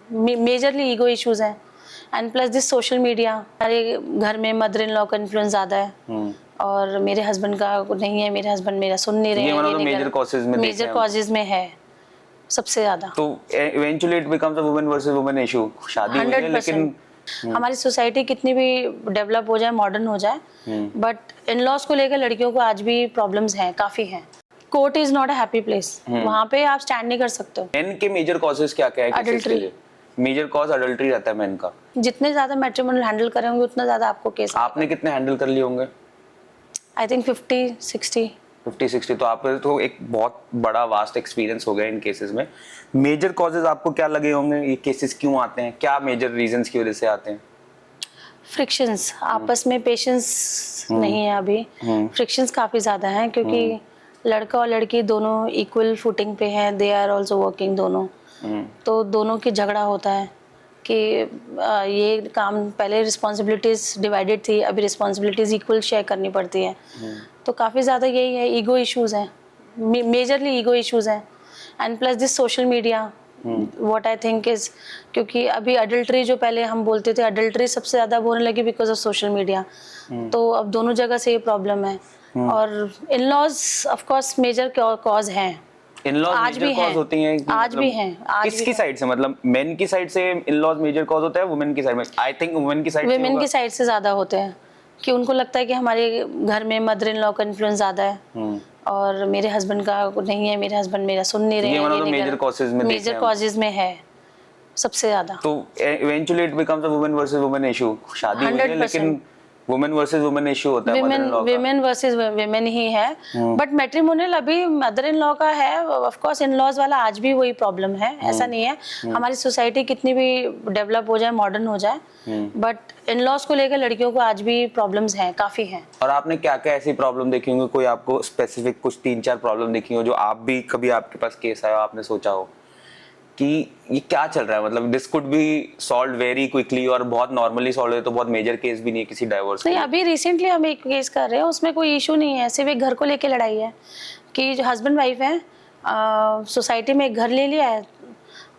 Majorly ego issues हैं and plus this social media. हमारे घर में मदर इन लॉ का इन्फ्लुएंस ज़्यादा है और मेरे हस्बैंड का नहीं है, मेरे हस्बैंड मेरा सुन नहीं रहे हैं, ये मेजर कॉजेज में मेजर कॉजेज में है सबसे ज़्यादा। तो eventually it becomes a women versus women issue. शादी हुई है लेकिन हमारी सोसाइटी कितनी भी डेवलप हो जाए, मॉडर्न हो जाए, बट इन लॉज को लेकर लड़कियों को आज भी प्रॉब्लम्स हैं, काफ़ी हैं। Court is not a happy place, वहाँ पे आप स्टैंड नहीं कर सकते हो। मेन के मेजर कॉजेस क्या क्या है केसेस के लिए? मेजर कॉज अडल्ट्री रहता है मेन का। जितने ज्यादा मैट्रिमोनियल हैंडल करे होंगे उतना ज्यादा आपको केस। आपने कितने हैंडल कर लिए होंगे? I think 50-60। तो आप तो एक बहुत बड़ा वास्ट एक्सपीरियंस हो गया इन केसेस में। मेजर कॉजेस आपको क्या लगे होंगे? ये केसेस क्यों आते हैं? क्या मेजर रीजंस की वजह से आते हैं? फ्रिक्शंस, आपस में पेशेंस नहीं है अभी। फ्रिक्शंस काफ़ी ज़्यादा हैं क्योंकि लड़का और लड़की दोनों इक्वल फुटिंग पे हैं, दे आर ऑल्सो वर्किंग दोनों। तो दोनों की झगड़ा होता है कि ये काम, पहले रिस्पॉन्सिबिलिटीज़ डिवाइडेड थी, अभी रिस्पॉन्सिबिलिटीज़ इक्वल शेयर करनी पड़ती है। तो काफ़ी ज़्यादा यही है, ईगो इश्यूज़ हैं, मेजरली ईगो इश्यूज़ हैं and plus this social media. What I think is, क्योंकि अभी अडल्ट्री जो पहले हम बोलते थे, अडल्ट्री सबसे ज़्यादा होने लगी बिकॉज ऑफ सोशल मीडिया। तो अब दोनों जगह से ये प्रॉब्लम है। और in-laws of course major cause हैं, इन-लॉज मेजर कॉज होती हैं कि आज भी हैं। किसकी साइड से, मतलब मेन की साइड से इन-लॉज मेजर कॉज होता है, वुमेन की साइड में? आई थिंक वुमेन की साइड से वुमेन की साइड से ज़्यादा होते हैं कि उनको लगता है कि हमारे घर में मदर इन लॉ का इन्फ्लुएंस ज़्यादा है और मेरे हस्बैंड का नहीं है, मेरे हस्बैंड मेरा सुन नहीं रहे हैं, ये मेजर कॉजेज में है सबसे ज़्यादा। तो eventually it becomes a women versus women issue. शादी हुई है लेकिन वुमेन वर्सेस वुमेन इशू होता है, विमेन वर्सेस विमेन ही है। बट मैट्रिमोनियल अभी मदर इन लॉ का है, ऑफ कोर्स इन लॉज वाला आज भी वही प्रॉब्लम है, ऐसा नहीं है। हमारी सोसाइटी कितनी भी डेवलप हो जाए, मॉडर्न हो जाए, बट इन लॉज को लेकर लड़कियों को आज भी प्रॉब्लम्स हैं, काफी हैं। और आपने क्या क्या ऐसी प्रॉब्लम देखी होंगी? कोई आपको स्पेसिफिक कुछ 3-4 प्रॉब्लम देखी हो जो आप भी कभी आपके पास केस आया, आपने सोचा हो कि ये क्या चल रहा है, मतलब this could be solve very quickly और बहुत नॉर्मली सॉल्व है, तो बहुत मेजर केस भी नहीं है किसी डाइवोर्स नहीं, अभी रिसेंटली हम एक केस कर रहे हैं, उसमें कोई इशू नहीं है, सिर्फ एक घर को लेके लड़ाई है कि जो हस्बैंड वाइफ है, सोसाइटी में एक घर ले लिया है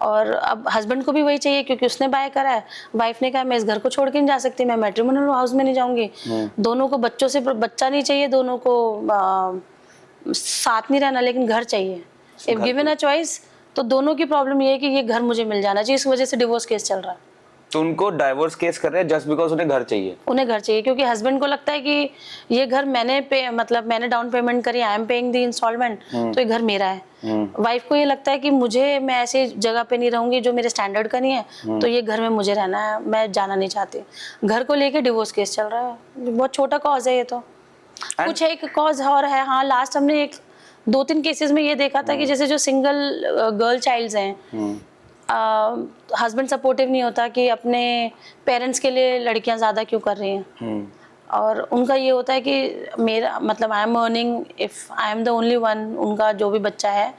और अब हस्बैंड को भी वही चाहिए क्योंकि उसने बाय करा है। वाइफ ने कहा मैं इस घर को छोड़ के नहीं जा सकती, मैं मैट्रिमोनियल हाउस में नहीं जाऊंगी। दोनों को बच्चों से बच्चा नहीं चाहिए, दोनों को साथ नहीं रहना, लेकिन घर चाहिए। इफ गिवन अ चॉइस, तो दोनों की प्रॉब्लम ये है कि ये घर मुझे मिल जाना चाहिए, इस वजह से डिवोर्स केस चल रहा है। तो उनको डाइवोर्स केस कर रहे हैं जस्ट बिकॉज उन्हें घर चाहिए? उन्हें घर चाहिए क्योंकि हस्बैंड को लगता है कि ये घर मैंने डाउन पेमेंट करी, I am paying the instalment, तो ये घर मेरा है। वाइफ को ये लगता है कि मैं ऐसी जगह पे नहीं रहूंगी जो मेरे स्टैंडर्ड का नहीं है, तो ये घर में मुझे रहना है, मैं जाना नहीं चाहती। घर को लेके डिवोर्स केस चल रहा है, बहुत छोटा कॉज है ये तो। कुछ एक कॉज और है, हाँ, लास्ट हमने 2-3 केसेस में ये देखा था कि जैसे जो सिंगल गर्ल चाइल्ड्स हैं, हस्बैंड सपोर्टिव नहीं होता कि अपने पेरेंट्स के लिए लड़कियां ज़्यादा क्यों कर रही हैं, और उनका ये होता है कि मेरा मतलब I am earning, if I am the only one, उनका जो भी बच्चा है,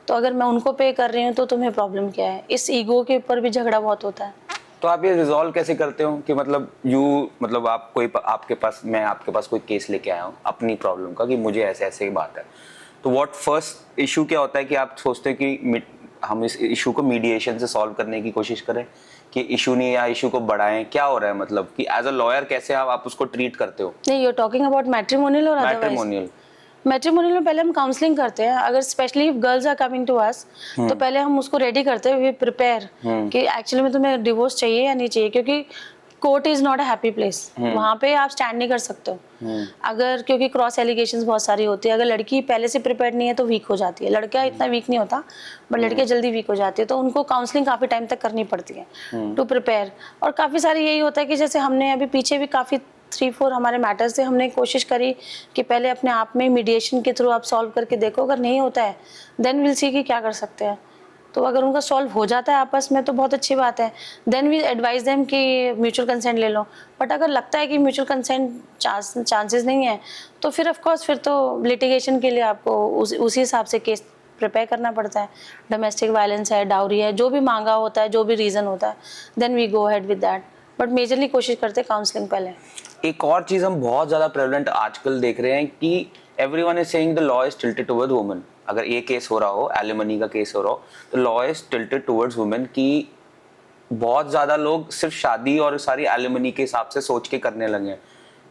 तो अगर मैं उनको पे कर रही हूँ तो तुम्हें प्रॉब्लम क्या है। इस ईगो के ऊपर भी झगड़ा बहुत होता है। तो आप ये रिजॉल्व कैसे करते हो कि मतलब आप कोई मैं आपके पास कोई केस लेके आया हूँ अपनी प्रॉब्लम का कि मुझे ऐसे ऐसे बात है, तो व्हाट फर्स्ट इशू क्या होता है कि आप सोचते हैं कि हम इस इशू को मीडिएशन से सॉल्व करने की कोशिश करें कि इशू नहीं, या इशू को बढ़ाएं? क्या हो रहा है, मतलब कि एज अ लॉयर कैसे आप उसको ट्रीट करते हो? नहीं, you are talking about matrimonial और मैट्रिमोनियल? मैट्रिमोनियल में पहले हम काउंसलिंग करते हैं, अगर specially if girls are coming to us, तो पहले हम उसको रेडी करते हैं, वी प्रिपेयर कि एक्चुअली में तुम्हें डिवोर्स चाहिए या नहीं चाहिए, क्योंकि court is not a happy place, वहाँ पे आप स्टैंड नहीं कर सकते हो। अगर क्योंकि क्रॉस एलिगेशंस बहुत सारी होती है, अगर लड़की पहले से प्रिपेयर्ड नहीं है तो वीक हो जाती है, लड़का इतना वीक नहीं होता, बट लड़कियां जल्दी वीक हो जाती है, तो उनको काउंसलिंग काफी टाइम तक करनी पड़ती है टू प्रिपेयर। और काफी सारी यही होता है कि जैसे हमने अभी पीछे भी काफी 3-4 हमारे मैटर्स से हमने कोशिश करी कि पहले अपने आप में मीडिएशन के थ्रू आप सॉल्व करके देखो, अगर नहीं होता है देन विल सी कि क्या कर सकते हैं। तो अगर उनका सॉल्व हो जाता है आपस में तो बहुत अच्छी बात है, देन वी एडवाइज देम कि म्यूचुअल कंसेंट ले लो। बट अगर लगता है कि म्यूचुअल कंसेंट चांसेस नहीं है, तो फिर ऑफ कोर्स फिर तो लिटिगेशन के लिए आपको उसी हिसाब से केस प्रिपेयर करना पड़ता है। डोमेस्टिक वायलेंस है, डाउरी है, जो भी मांगा होता है, जो भी रीज़न होता है, then we go ahead with that. But majorly कोशिश करते हैं काउंसलिंग पहले। एक और चीज हम बहुत ज्यादा प्रेवलेंट आजकल देख रहे हैं कि everyone is saying the law is tilted towards women. अगर ये केस हो रहा हो, एलिमनी का केस हो रहा हो, तो law is tilted towards women, कि बहुत ज्यादा लोग सिर्फ शादी और सारी एलिमनी के हिसाब से सोच के करने लगे हैं।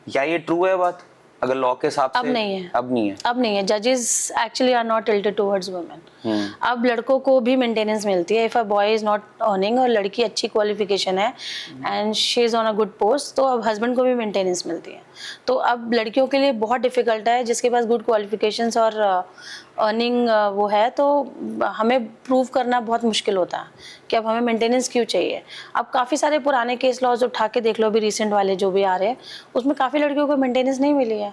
क्या ये ट्रू है बात? अगर लॉ के हिसाब से अब नहीं है, अब नहीं है। अब नहीं है। जजेस actually are not tilted towards women. अब लड़कों को भी मेंटेनेंस मिलती है। If a boy is not earning और लड़की अच्छी क्वालिफिकेशन है and she is on a good post, तो अब हस्बैंड को भी मेंटेनेंस मिलती है। तो अब लड़कियों के लिए बहुत डिफिकल्ट है, जिसके पास गुड क्वालिफिकेशंस और अर्निंग वो है, तो हमें प्रूव करना बहुत मुश्किल होता है कि अब हमें मेंटेनेंस क्यों चाहिए। अब काफ़ी सारे पुराने केस लॉज उठा के देख लो, अभी रिसेंट वाले जो भी आ रहे हैं, उसमें काफ़ी लड़कियों को मेंटेनेंस नहीं मिली है।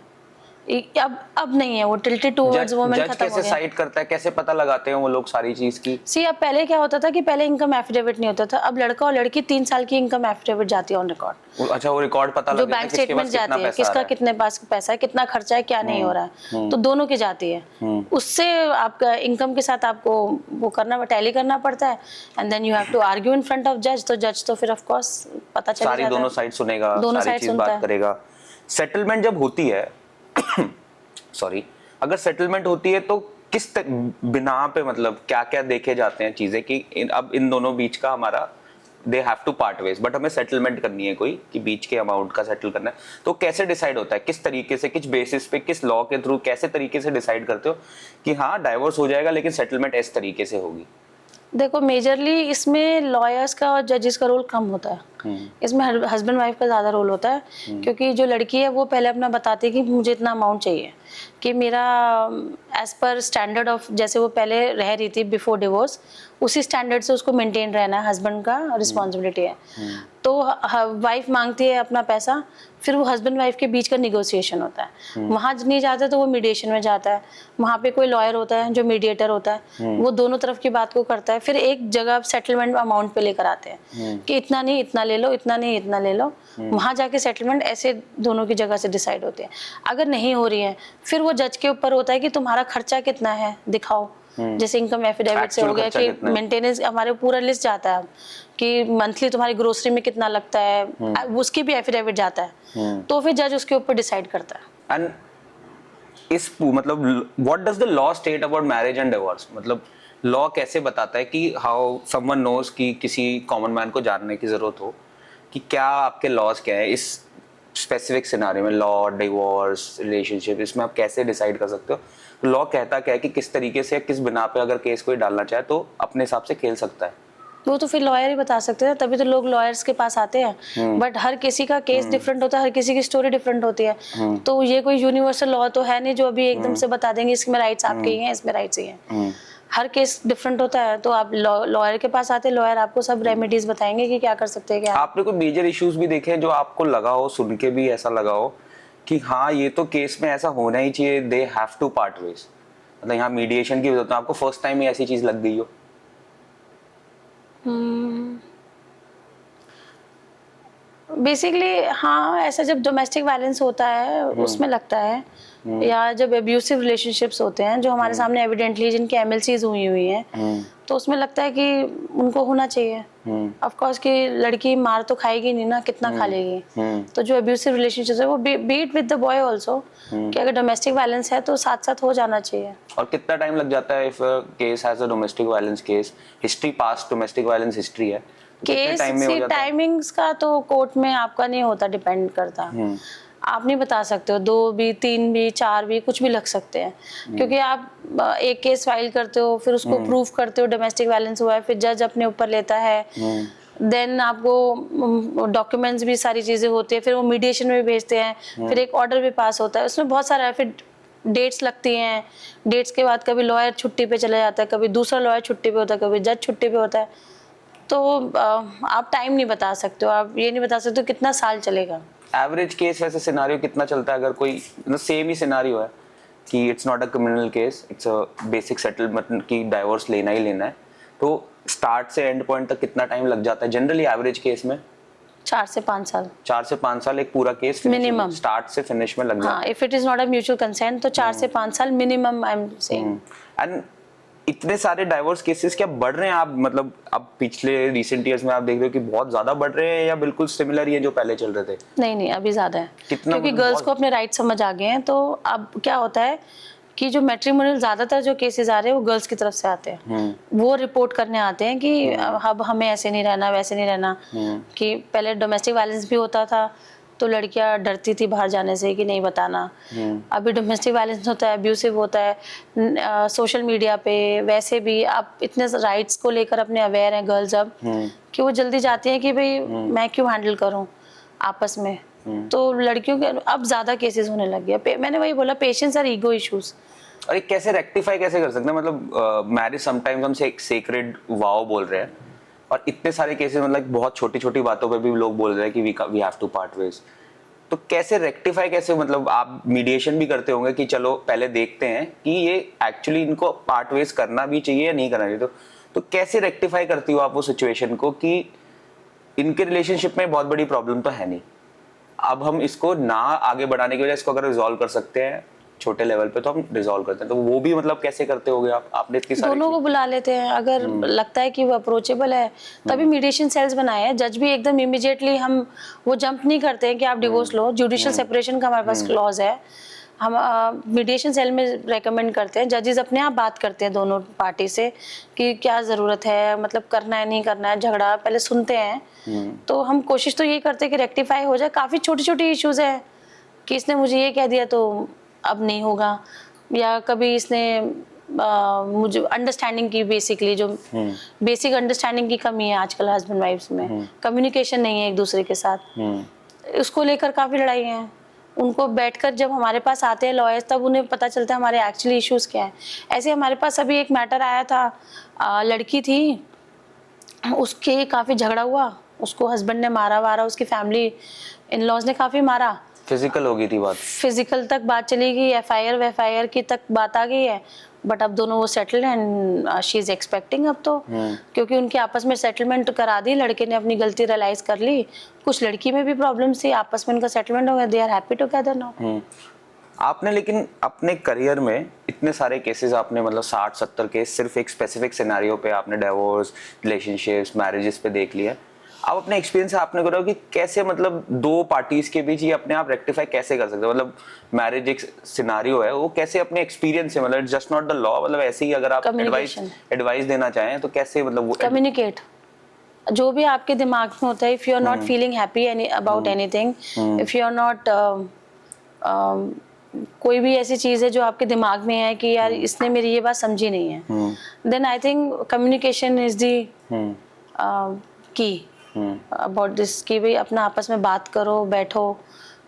अब नहीं है, वो टिल्टेड टुवर्ड्स वुमेन जज खत्म हो कैसे गया। साइड करता है, कैसे पता लगाते हैं वो लोग सारी चीज की? सी अब पहले क्या होता था कि पहले इनकम एफिडेविट नहीं होता था, अब लड़का और लड़की 3 साल की इनकम एफिडेविट जाती है ऑन रिकॉर्ड। अच्छा, वो रिकॉर्ड पता जो लग जाता है बैंक किसके स्टेटमेंट पास कितना जाती है, पैसा आ किसका रहा है। कितने पास पैसा है, कितना खर्चा है, क्या नहीं हो रहा है, तो दोनों की जाती है। उससे आपका इनकम के साथ आपको वो करना, टैली करना पड़ता है, and then you have to argue in front of जज। तो जज तो फिर ऑफ कोर्स पता चल सारी जाता दोनों है, साइड सुनेगा, दोनों सारी साइड चीज सुनता बात है। करेगा। सेटलमेंट जब होती है सॉरी, अगर सेटलमेंट होती है तो बिना पे मतलब क्या क्या देखे जाते हैं चीजें कि अब इन दोनों बीच का हमारा they have to part ways, but हमें सेटलमेंट करनी है कोई कि बीच के अमाउंट का सेटल करना है, तो कैसे डिसाइड होता है, किस तरीके से, किस बेसिस पे, किस लॉ के थ्रू, कैसे तरीके से डिसाइड करते हो कि हाँ डाइवोर्स हो जाएगा लेकिन सेटलमेंट इस तरीके से होगी? देखो, मेजरली इसमें लॉयर्स का और जजेस का रोल कम होता है। इसमें हस्बैंड वाइफ का ज़्यादा रोल होता है, क्योंकि जो लड़की है वो पहले अपना बताती है कि मुझे इतना अमाउंट चाहिए, कि मेरा एज पर स्टैंडर्ड ऑफ, जैसे वो पहले रह रही थी बिफोर डिवोर्स, उसी स्टैंडर्ड से उसको मेंटेन रहना है, हस्बैंड का रिस्पॉन्सिबिलिटी है। तो वाइफ मांगती है अपना पैसा, फिर वो हस्बैंड वाइफ के बीच का निगोशिएशन होता है। वहाँ नहीं जाता तो वो मीडिएशन में जाता है, वहाँ पे कोई लॉयर होता है जो मीडिएटर होता है, वो दोनों तरफ की बात को करता है, फिर एक जगह सेटलमेंट अमाउंट पे लेकर आते हैं कि इतना नहीं इतना ले लो, इतना नहीं इतना ले लो। वहाँ जाके सेटलमेंट ऐसे दोनों की जगह से डिसाइड होती है। अगर नहीं हो रही है, फिर वो जज के ऊपर होता है कि तुम्हारा खर्चा कितना है दिखाओ। जैसे इनकम एफिडेविट से हो गया कि मेंटेनेंस, हमारे पूरा लिस्ट जाता है कि मंथली तुम्हारी ग्रोसरी में कितना लगता है, उसकी भी एफिडेविट जाता है, तो फिर जज उसके ऊपर डिसाइड करता है। एंड इस मतलब what does the law state about marriage and divorce? मतलब लॉ कैसे बताता है कि हाउ समवन नोज कि किसी कॉमन मैन को जानने की जरूरत हो कि क्या आपके लॉज क्या है इस स्पेसिफिक सिनारियो में, लॉ, डिवोर्स, रिलेशनशिप, इसमें आप कैसे डिसाइड कर सकते हो? लॉ कहता क्या है कि किस तरीके से, किस बिना पे अगर केस कोई डालना चाहे तो अपने हिसाब से खेल सकता है? वो तो फिर लॉयर ही बता सकते हैं, तभी तो लोग लॉयर्स के पास आते हैं। बट हर किसी का केस डिफरेंट होता है, हर किसी की स्टोरी डिफरेंट होती है, तो ये कोई यूनिवर्सल लॉ तो है नहीं जो अभी एकदम से बता देंगे इसमें राइट्स आपके ही हैं, इसमें राइट्स ही हैं। हर केस डिफरेंट होता है, तो आप लॉयर के पास आते, लॉयर आपको सब रेमेडीज बताएंगे कि क्या कर सकते हैं क्या। आपने कोई मेजर इश्यूज भी देखे हैं जो आपको लगा हो, सुन के भी ऐसा लगा हो कि हाँ ये तो केस में ऐसा होना ही चाहिए, they have to part ways, मतलब यहाँ मीडिएशन की जरूरत है, आपको फर्स्ट टाइम ही ऐसी चीज लग गई हो? बेसिकली हाँ, ऐसा जब डोमेस्टिक वायलेंस होता है उसमें लगता है, या जब एब्यूसिव रिलेशनशिप्स होते हैं जो हमारे सामने एविडेंटली जिनकी एमएलसीज हुई हुई हैं, तो उसमें लगता है कि उनको होना चाहिए। ऑफ कोर्स कि लड़की मार तो खाएगी नहीं ना, कितना खा लेगी। तो जो एब्यूसिव रिलेशनशिप्स है वो beat with the boy also, कि अगर डोमेस्टिक वायलेंस है तो साथ साथ हो जाना चाहिए। और कितना टाइम लग जाता है if case has a domestic violence case, history, past domestic violence history है, केस सी टाइमिंग्स का तो कोर्ट में आपका नहीं होता, डिपेंड करता। आप नहीं बता सकते हो, 2 भी 3 भी 4 भी कुछ भी लग सकते हैं, क्योंकि आप एक केस फाइल करते हो, फिर उसको प्रूव करते हो डोमेस्टिक वायलेंस हुआ है, फिर जज अपने ऊपर लेता है, देन आपको डॉक्यूमेंट्स भी सारी चीजें होती है, फिर वो मीडिएशन में भेजते हैं, फिर एक ऑर्डर भी पास होता है, उसमें बहुत सारा है, फिर डेट्स लगती हैं, डेट्स के बाद कभी लॉयर छुट्टी पे चला जाता है, कभी दूसरा लॉयर छुट्टी पे होता है, कभी जज छुट्टी पे होता है, तो आप टाइम नहीं बता सकते हो, आप ये नहीं बता सकते हो कितना साल चलेगा। एवरेज केस वैसे सिनारियो कितना चलता है? अगर कोई सेम ही सिनारियो है कि it's not a criminal case, it's a basic settlement की डाइवोर्स लेना ही लेना है, तो स्टार्ट से एंड पॉइंट तक कितना टाइम लग जाता है जनरली एवरेज केस में? 4 से 5 साल। 4 से 5 साल एक पूरा केस मिनिमम स्टार्ट से फिनिश में लग जाता है। If it is not a mutual consent तो 4 से 5 साल minimum, I am saying. And इतने सारे डाइवोर्स केसेस क्या बढ़ रहे हैं? आप मतलब अब पिछले रिसेंट ईयर्स में आप देख रहे हो कि बहुत ज्यादा बढ़ रहे हैं या बिल्कुल सिमिलर ही है जो पहले चल रहे थे? नहीं, अभी ज्यादा है, कितना? क्योंकि गर्ल्स को अपने राइट समझ आ गए हैं। तो अब क्या होता है कि जो मैट्रिमोनियल ज्यादातर जो केसेस आ रहे हैं वो गर्ल्स की तरफ से आते हैं। वो रिपोर्ट करने आते हैं कि अब हमें ऐसे नहीं रहना, वैसे नहीं रहना। कि पहले डोमेस्टिक वायलेंस भी होता था तो लड़कियां डरती थी बाहर जाने से कि नहीं बताना। अभी डोमेस्टिक वायलेंस होता है, अब्यूसिव होता है सोशल मीडिया पे। वैसे भी आप इतने राइट्स को लेकर अपने अवेयर हैं गर्ल्स अब कि वो जल्दी जाती हैं कि भाई मैं क्यों हैंडल करूं आपस में। तो लड़कियों के अब ज्यादा केसेस होने लग गए। मैंने वही बोला, पेशेंस और ईगो इश्यूज। और ये कैसे रेक्टिफाई कैसे कर सकते हैं? मतलब मैरिज समटाइम्स हम एक सेक्रेड वाव बोल रहे हैं और इतने सारे केसेस मतलब बहुत छोटी छोटी बातों पे भी लोग बोल रहे हैं कि we have to part ways. तो कैसे रेक्टिफाई, कैसे मतलब आप मीडिएशन भी करते होंगे कि चलो पहले देखते हैं कि ये एक्चुअली इनको पार्ट वेज करना भी चाहिए या नहीं करना चाहिए। तो कैसे रेक्टिफाई करती हो आप वो सिचुएशन को कि इनके रिलेशनशिप में बहुत बड़ी प्रॉब्लम तो है नहीं, अब हम इसको ना आगे बढ़ाने की वजह इसको अगर रिजॉल्व कर सकते हैं छोटे लेवल पे तो हम रिजॉल्व करते हैं। तो वो भी मतलब कैसे करते होगे आप? आपने इतनी सारी दोनों को बुला लेते हैं। अगर लगता है कि वो अप्रोचेबल है तभी मीडिएशन सेल्स बनाए हैं। जज भी एकदम इमीडिएटली हम वो जंप नहीं करते हैं कि आप डिवोर्स लो। जुडिशियल सेपरेशन का हमारे पास क्लॉज है। हम मीडिएशन सेल में रेकमेंड करते हैं। जजेस अपने आप बात करते हैं दोनों पार्टी से कि क्या ज़रूरत है, मतलब करना है नहीं करना है, झगड़ा पहले सुनते हैं। तो हम कोशिश तो यही करते हैं कि रेक्टिफाई हो जाए। काफ़ी छोटी छोटी इश्यूज़ है कि इसने मुझे ये कह दिया तो अब नहीं होगा, या कभी इसने मुझे अंडरस्टैंडिंग की, बेसिकली जो बेसिक अंडरस्टैंडिंग की कमी है आजकल हस्बैंड वाइफ्स में। कम्युनिकेशन नहीं है एक दूसरे के साथ। उसको लेकर काफ़ी लड़ाई है। उनको बैठकर जब हमारे पास आते हैं लॉयर्स तब उन्हें पता चलता है हमारे एक्चुअली इश्यूज क्या है। ऐसे हमारे पास अभी एक मैटर आया था, लड़की थी, उसके काफ़ी झगड़ा हुआ, उसको हस्बैंड ने मारा वारा, उसकी फैमिली इन लॉज ने काफ़ी मारा। फिजिकल हो गई थी बात? फिजिकल तक बात चली गई, एफआईआर की तक बात आ गई है। बट अब दोनों वो settled and she is expecting अब तो, क्योंकि उनके आपस में सेटलमेंट करा दी। लड़के ने अपनी गलती रियलाइज कर ली। कुछ लड़की में भी प्रॉब्लम थी, आपस में उनका सेटलमेंट हो गया। They are happy together now. आपने लेकिन अपने करियर में इतने सारे केसेस आपने मतलब 60-70 केस सिर्फ एक स्पेसिफिक सिनेरियो पे आपने डिवोर्स, रिलेशनशिप्स, मैरिजेस पे देख लिया। आप अपने एक्सपीरियंस से आपने करो कि कैसे मतलब दो पार्टीज के बीच ये अपने आप रेक्टिफाई कैसे कर सकते हैं? मतलब मैरिज एक सिनेरियो है, वो कैसे अपने एक्सपीरियंस से, मतलब it's just not the law, मतलब ऐसे ही अगर आप एडवाइस देना चाहें तो कैसे मतलब वो कम्युनिकेट। जो भी आपके दिमाग में होता है, if you are not feeling happy about anything, if you are not कोई भी ऐसी चीज है जो आपके दिमाग में है कि यार इसने मेरी ये बात समझी नहीं है, then I think communication is the key about this. कि भाई अपना आपस में बात करो, बैठो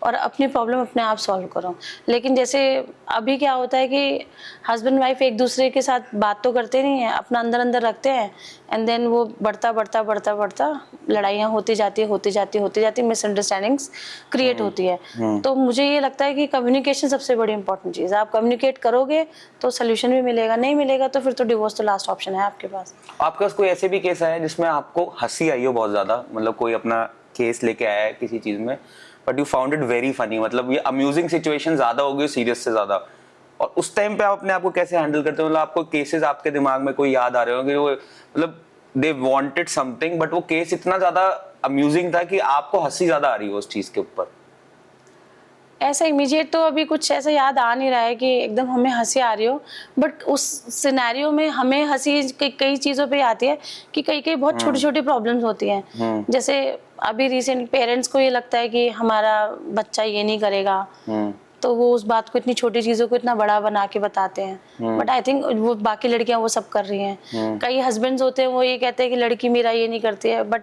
और अपनी प्रॉब्लम अपने आप सॉल्व करो। लेकिन जैसे अभी क्या होता है कि हस्बैंड वाइफ एक दूसरे के साथ बात तो करते नहीं है, अपना अंदर अंदर रखते हैं, एंड देन वो बढ़ता लड़ाइयाँ होती जाती, मिसअंडरस्टैंडिंग्स क्रिएट होती है। तो मुझे ये लगता है कि कम्युनिकेशन सबसे बड़ी इंपॉर्टेंट चीज़ है। आप कम्युनिकेट करोगे तो सोल्यूशन भी मिलेगा, नहीं मिलेगा तो फिर तो डिवोर्स तो लास्ट ऑप्शन है आपके पास। आपके पास कोई ऐसे भी केस आया जिसमें आपको हंसी आई हो बहुत ज्यादा, मतलब कोई अपना केस लेके आया है किसी चीज में but you found it very funny, मतलब ये अम्यूजिंग सिचुएशन ज्यादा हो गई सीरियस से ज्यादा, और उस टाइम पे आप अपने आप को कैसे हैंडल करते हो? मतलब आपको केसेस आपके दिमाग में कोई याद आ रहे होंगे, वो मतलब दे वांटेड समथिंग बट वो केस इतना ज्यादा अम्यूजिंग था कि आपको हंसी ज्यादा आ रही हो उस चीज के ऊपर? ऐसा इमीडिएट तो अभी कुछ ऐसा याद आ नहीं रहा है कि एकदम हमें हंसी आ रही हो, बट उस सिनेरियो में हमें हंसी कई चीज़ों पे आती है कि कई बहुत छोटी छोटी प्रॉब्लम्स होती हैं। जैसे अभी रिसेंट पेरेंट्स को ये लगता है कि हमारा बच्चा ये नहीं करेगा, तो वो उस बात को, इतनी छोटी चीज़ों को इतना बड़ा बना के बताते हैं। बट आई थिंक वो बाकी लड़कियां वो सब कर रही हैं। कई हस्बैंड्स होते हैं वो ये कहते हैं कि लड़की मेरा ये नहीं करती है, बट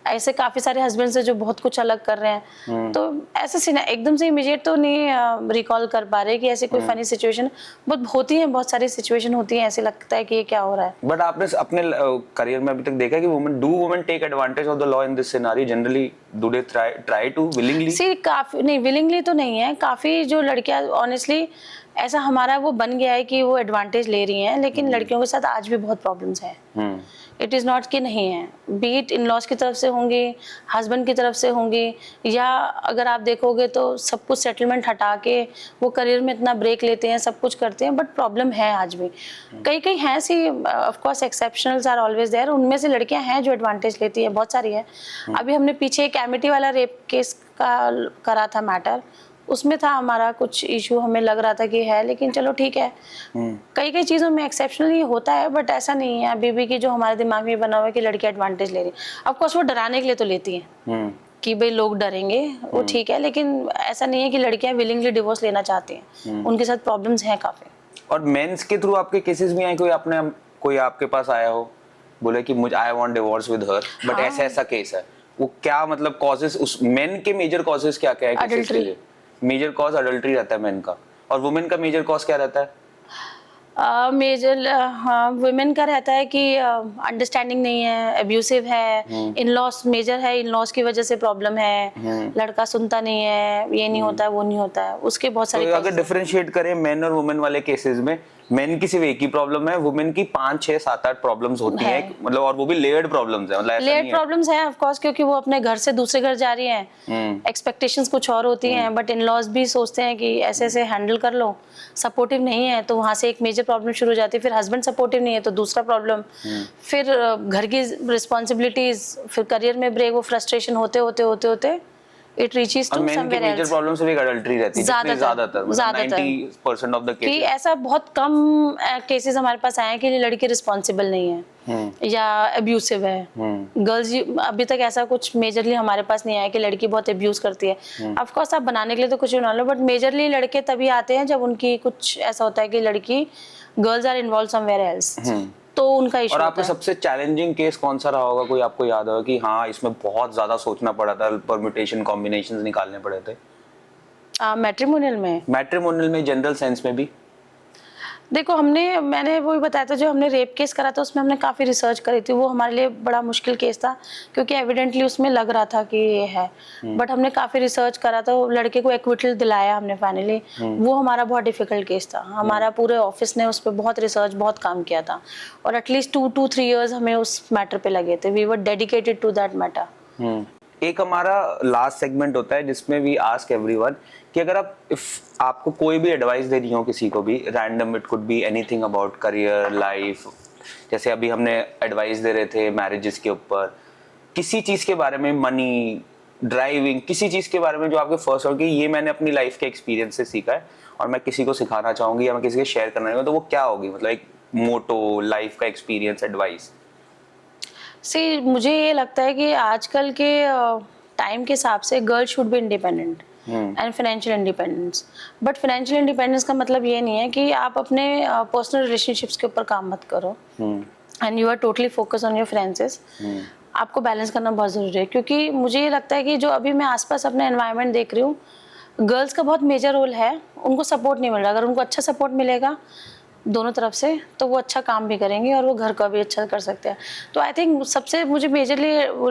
ऐसे काफी सारे हस्बैंड्स हैं जो बहुत कुछ अलग कर रहे हैं। तो ऐसे सीन एकदम से इमीडिएट तो नहीं रिकॉल कर पा रहे कि ऐसे कोई फनी सिचुएशन, बहुत होती है, बहुत सारी सिचुएशन होती है, ऐसे लगता है कि ये क्या हो रहा है। बट आपने अपने करियर में अभी तक देखा है कि women take advantage of the law in this scenario generally? Do they try to willingly? See काफी नहीं, विलिंगली तो नहीं है। काफी जो लड़कियां ऑनेस्टली ऐसा हमारा वो बन गया है कि वो एडवांटेज ले रही हैं, लेकिन लड़कियों के साथ आज भी बहुत प्रॉब्लम्स हैं। इट इज़ नॉट कि नहीं है, बीट इन लॉज की तरफ से होंगी, हस्बैंड की तरफ से होंगी, या अगर आप देखोगे तो सब कुछ सेटलमेंट हटा के वो करियर में इतना ब्रेक लेते हैं, सब कुछ करते हैं, बट प्रॉब्लम है आज भी। कई हैं see, of course exceptionals are always there, उनमें से लड़कियां हैं जो एडवांटेज लेती हैं, बहुत सारी है। अभी हमने पीछे एक एमिटी वाला रेप केस का करा था मैटर, उसमें था हमारा कुछ इशू, हमें लग रहा था कि है, लेकिन चलो ठीक है, कई कई चीज़ों में एक्सेप्शनली होता है, बट ऐसा नहीं है अभी भी कि जो हमारे दिमाग में बना हुआ है कि लड़की एडवांटेज ले रही है। ऑफ कोर्स वो डराने के लिए तो लेती है कि भाई लोग डरेंगे, वो ठीक है, लेकिन ऐसा नहीं है कि लड़कियां विलिंगली डिवोर्स लेना चाहती हैं, उनके साथ प्रॉब्लम्स हैं काफ़ी। और मेंस के थ्रू आपके केसेस में आए, कोई आपके पास आया हो, बोले कि मुझे I want divorce with her, but ऐसा ऐसा केस है, वो क्या मतलब कॉजेस, उस मेन के मेजर कॉजेस क्या क्या है केसेस के लिए? मेजर कॉज अडल्ट्री रहता है मेन का, और वुमेन का मेजर कॉज क्या रहता है? मेजर हाँ, वुमेन का रहता है कि अंडरस्टैंडिंग नहीं है, अब्यूसिव है, इन लॉस मेजर है, इन लॉस की वजह से प्रॉब्लम है, लड़का सुनता नहीं है, ये नहीं होता है, वो नहीं होता है, उसके बहुत सारे तो अगर डिफरेंशिएट करें मेन और वुमेन वाले केसेस में, मेन की सिर्फ एक ही प्रॉब्लम है, वुमेन की 5 6 7 8 प्रॉब्लम्स होती हैं, मतलब, और वो भी लेयर्ड प्रॉब्लम्स है, मतलब ऐसा नहीं है। लेयर्ड प्रॉब्लम्स हैं ऑफ कोर्स, क्योंकि वो अपने घर से दूसरे घर जा रही हैं, एक्सपेक्टेशंस कुछ और होती हैं, बट इन लॉज भी सोचते हैं कि ऐसे ऐसे हैंडल कर लो, सपोर्टिव नहीं है, तो वहाँ से एक मेजर प्रॉब्लम शुरू हो जाती है, फिर हस्बैंड सपोर्टिव नहीं है तो दूसरा प्रॉब्लम, फिर घर की रिस्पॉन्सिबिलिटीज, फिर करियर में ब्रेक, वो फ्रस्ट्रेशन होते होते होते होते it reaches to somewhere else. Major problem सिर्फ एक अडल्ट्री रहती है, ज्यादातर 90% ऑफ द केसेस, कि ऐसा बहुत कम केसेस हमारे पास आए हैं कि लड़की रिस्पॉन्सिबल नहीं है या अब्यूसिव है। गर्ल्स अभी तक ऐसा कुछ मेजरली हमारे पास नहीं आया कि लड़की बहुत अब्यूज करती है। ऑफ कोर्स आप बनाने के लिए तो कुछ बना लो, बट मेजरली लड़के तभी आते हैं जब उनकी कुछ ऐसा होता है कि लड़की, girls are involve somewhere else, तो उनका इशू। और आपका सबसे चैलेंजिंग केस कौन सा रहा होगा, कोई आपको याद होगा कि हाँ इसमें बहुत ज्यादा सोचना पड़ा था, परम्यूटेशन कॉम्बिनेशंस निकालने पड़े थे? मैट्रिमोनियल में जनरल सेंस में भी देखो, मैंने वही बताया था, जो हमने रेप केस करा था उसमें हमने काफ़ी रिसर्च करी थी, वो हमारे लिए बड़ा मुश्किल केस था, क्योंकि एविडेंटली उसमें लग रहा था कि ये है, बट हमने काफ़ी रिसर्च करा था, लड़के को एक्विटल दिलाया हमने फाइनली। वो हमारा बहुत डिफिकल्ट केस था, हमारा पूरे ऑफिस ने उस पर बहुत रिसर्च, बहुत काम किया था, और एटलीस्ट 2 to 3 years हमें उस मैटर पे लगे थे। We were dedicated to that matter. एक हमारा लास्ट सेगमेंट होता है जिसमें वी आस्क एवरीवन कि अगर आपको कोई भी एडवाइस देनी हो किसी को भी, random, it could be anything about career, life, जैसे अभी हमने एडवाइस दे रहे थे मैरिजेस के ऊपर, किसी चीज के बारे में, मनी, ड्राइविंग, किसी चीज के बारे में जो आपके फर्स्ट हो कि ये मैंने अपनी लाइफ के एक्सपीरियंस से सीखा है और मैं किसी को सिखाना चाहूंगी या मैं किसी को शेयर करना चाहूंगी, तो वो क्या होगी? मतलब एक मोटो, लाइफ का एक्सपीरियंस, एडवाइस। मुझे ये लगता है कि आजकल के टाइम के हिसाब से girl should be independent and financial independence. But financial independence का मतलब ये नहीं है कि आप अपने पर्सनल रिलेशनशिप्स के ऊपर काम मत करो and you are totally focus on your finances. आपको बैलेंस करना बहुत ज़रूरी है, क्योंकि मुझे ये लगता है कि जो अभी मैं आसपास अपना एनवायरनमेंट देख रही हूँ, गर्ल्स का बहुत मेजर रोल है, उनको सपोर्ट नहीं मिल रहा। अगर उनको अच्छा सपोर्ट मिलेगा दोनों तरफ से, तो वो अच्छा काम भी करेंगे और वो घर का भी अच्छा कर सकते हैं। तो आई थिंक सबसे मुझे मेजरली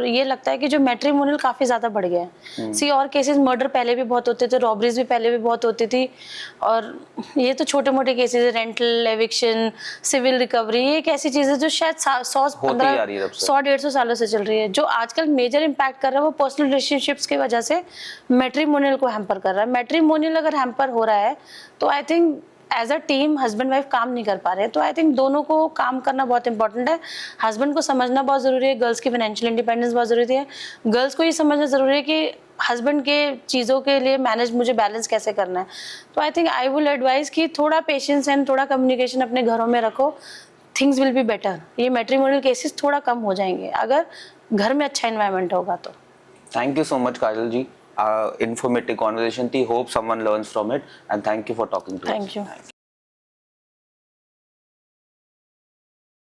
ये लगता है कि जो मैट्रिमोनियल काफ़ी ज़्यादा बढ़ गया है। सी और केसेस, मर्डर पहले भी बहुत होते थे, रॉबरीज भी पहले भी बहुत होती थी, और ये तो छोटे मोटे केसेस है, रेंटल, एविक्शन, सिविल रिकवरी, ये एक ऐसी चीज़ है जो शायद 100-150 सालों से चल रही है। जो आजकल मेजर इम्पैक्ट कर रहा है वो पर्सनल रिलेशनशिप्स की वजह से मैट्रिमोनियल को हैम्पर कर रहा है। मैट्रिमोनियल अगर हैम्पर हो रहा है तो I think as a team husband wife काम नहीं कर पा रहे, तो आई थिंक दोनों को काम करना बहुत इंपॉर्टेंट है। हस्बैंड को समझना बहुत ज़रूरी है, गर्ल्स की फाइनेंशियल इंडिपेंडेंस बहुत ज़रूरी है, गर्ल्स को ये समझना ज़रूरी है कि हस्बैंड के चीज़ों के लिए मैनेज मुझे बैलेंस कैसे करना है। तो I think I will advice कि थोड़ा पेशेंस एंड थोड़ा कम्युनिकेशन अपने घरों में रखो, थिंग्स विल बी बेटर। ये मैट्रिमोनियल केसेस थोड़ा कम हो जाएंगे अगर घर में अच्छा इन्वायरमेंट होगा तो। Thank you so much Kajal ji, informative conversation थी, hope someone learns from it and thank you for talking to us. Thank you.